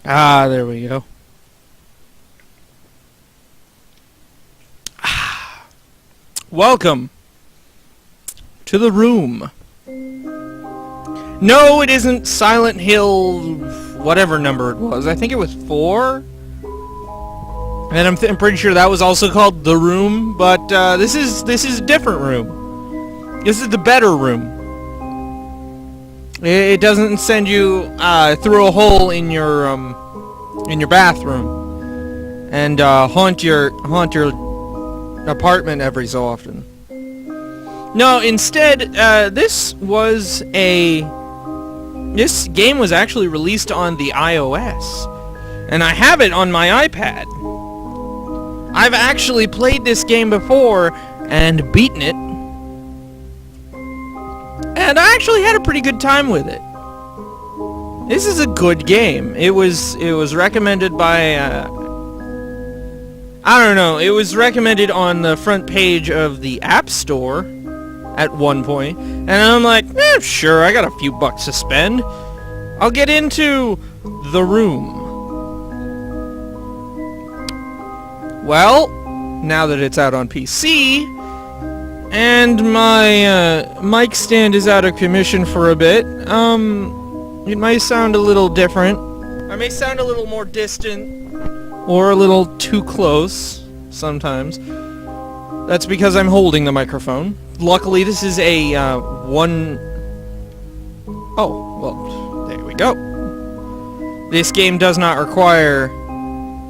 Ah, there we go. Welcome to the room. No, it isn't Silent Hill, whatever number it was. I think it was 4. And I'm pretty sure that was also called The Room, but this is a different room. This is the better room. It doesn't send you through a hole in your bathroom and haunt your apartment every so often. No, instead, this game was actually released on the iOS, and I have it on my iPad. I've actually played this game before and beaten it, and I actually had a pretty good time with it. This is a good game. It was recommended by I don't know. It was recommended on the front page of the App Store at one point, and I'm like, sure, I got a few bucks to spend. I'll get into The Room. Well, now that it's out on PC, and my mic stand is out of commission for a bit, it might sound a little different. I may sound a little more distant, or a little too close, sometimes. That's because I'm holding the microphone. Luckily, this is a, Oh, well, there we go. This game does not require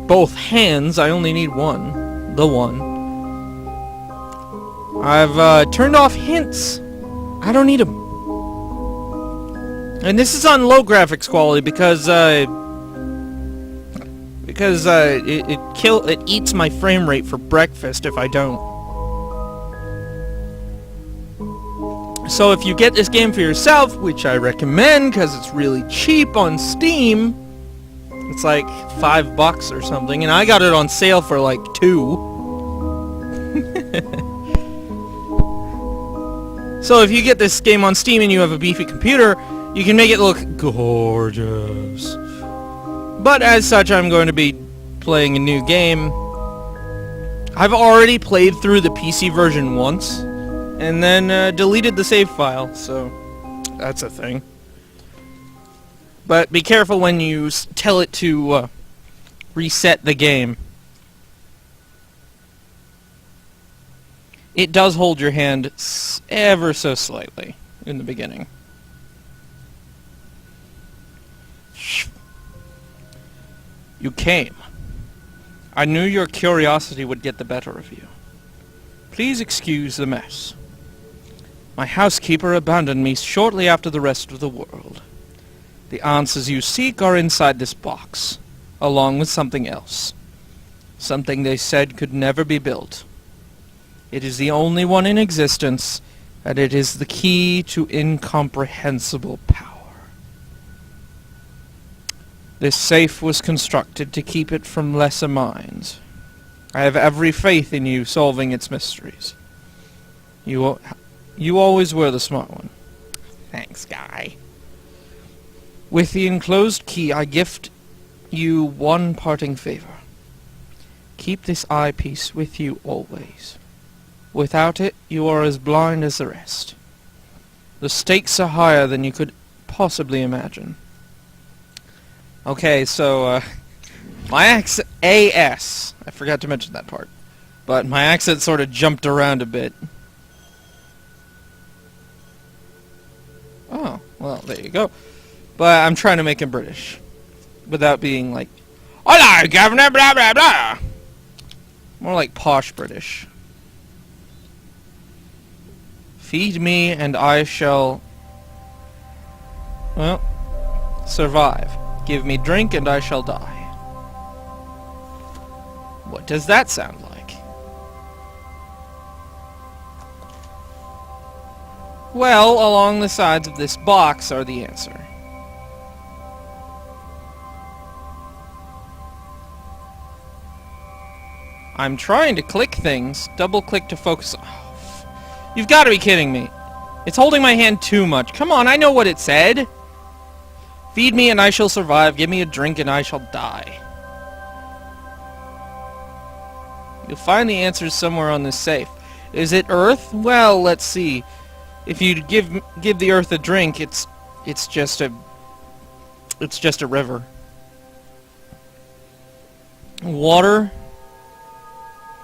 both hands. I only need one. The one. I've, turned off hints. I don't need them. And this is on low graphics quality because, it eats my frame rate for breakfast if I don't. So if you get this game for yourself, which I recommend because it's really cheap on Steam, it's like $5 or something, and I got it on sale for like $2. So if you get this game on Steam and you have a beefy computer, you can make it look gorgeous. But as such, I'm going to be playing a new game. I've already played through the PC version once, and then deleted the save file, so that's a thing. But be careful when you tell it to reset the game. It does hold your hand ever so slightly in the beginning. You came. I knew your curiosity would get the better of you. Please excuse the mess. My housekeeper abandoned me shortly after the rest of the world. The answers you seek are inside this box, along with something else. Something they said could never be built. It is the only one in existence, and it is the key to incomprehensible power. This safe was constructed to keep it from lesser minds. I have every faith in you solving its mysteries. You always were the smart one. Thanks, guy. With the enclosed key, I gift you one parting favor. Keep this eyepiece with you always. Without it, you are as blind as the rest. The stakes are higher than you could possibly imagine. Okay, so, my accent... A-S. I forgot to mention that part. But my accent sort of jumped around a bit. Oh, well, there you go. But I'm trying to make him British. Without being like, hello, governor, blah, blah, blah. More like posh British. Feed me and I shall... well, survive. Give me drink and I shall die. What does that sound like? Well, along the sides of this box are the answer. I'm trying to click things. Double click to focus. Oh, you've got to be kidding me. It's holding my hand too much. Come on, I know what it said. Feed me and I shall survive. Give me a drink and I shall die. You'll find the answers somewhere on this safe. Is it Earth? Well, let's see. If you give the Earth a drink, it's just a river. Water?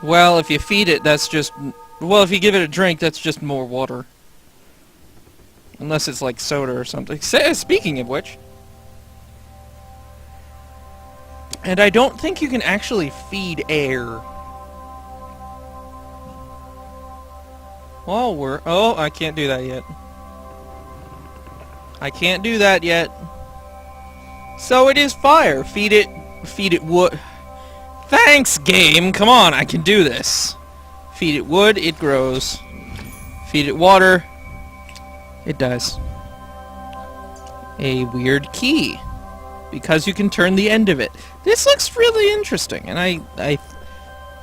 Well, if you feed it, that's just... Well, if you give it a drink, that's just more water. Unless it's like soda or something. Speaking of which... And I don't think you can actually feed air. Well, oh, I can't do that yet. I can't do that yet. So it is fire. Feed it wood. Thanks, game. Come on, I can do this. Feed it wood, it grows. Feed it water, it does. A weird key. Because you can turn the end of it. This looks really interesting, and I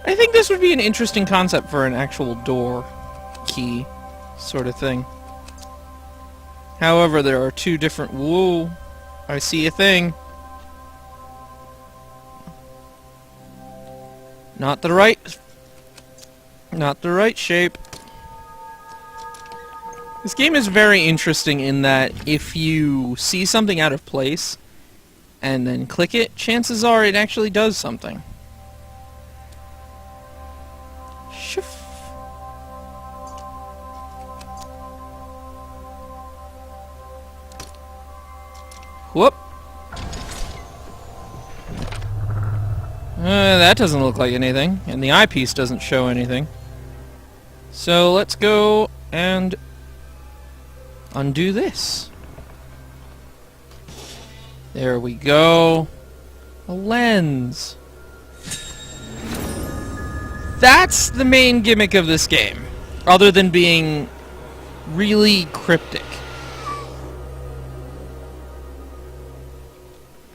think this would be an interesting concept for an actual door key sort of thing. However, there are two different... Whoa, I see a thing. Not the right shape. This game is very interesting in that if you see something out of place and then click it, chances are it actually does something. Shift. Whoop. That doesn't look like anything, and the eyepiece doesn't show anything. So let's go and undo this. There we go. A lens. That's the main gimmick of this game, other than being really cryptic.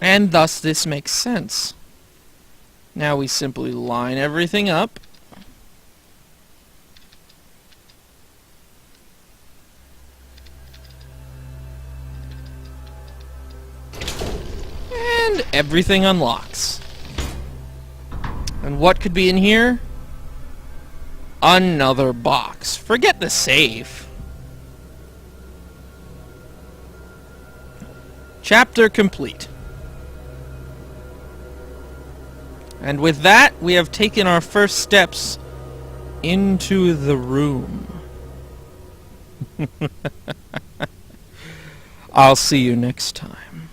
And thus this makes sense. Now we simply line everything up. And everything unlocks. And what could be in here? Another box. Forget the safe. Chapter complete. And with that, we have taken our first steps into the room. I'll see you next time.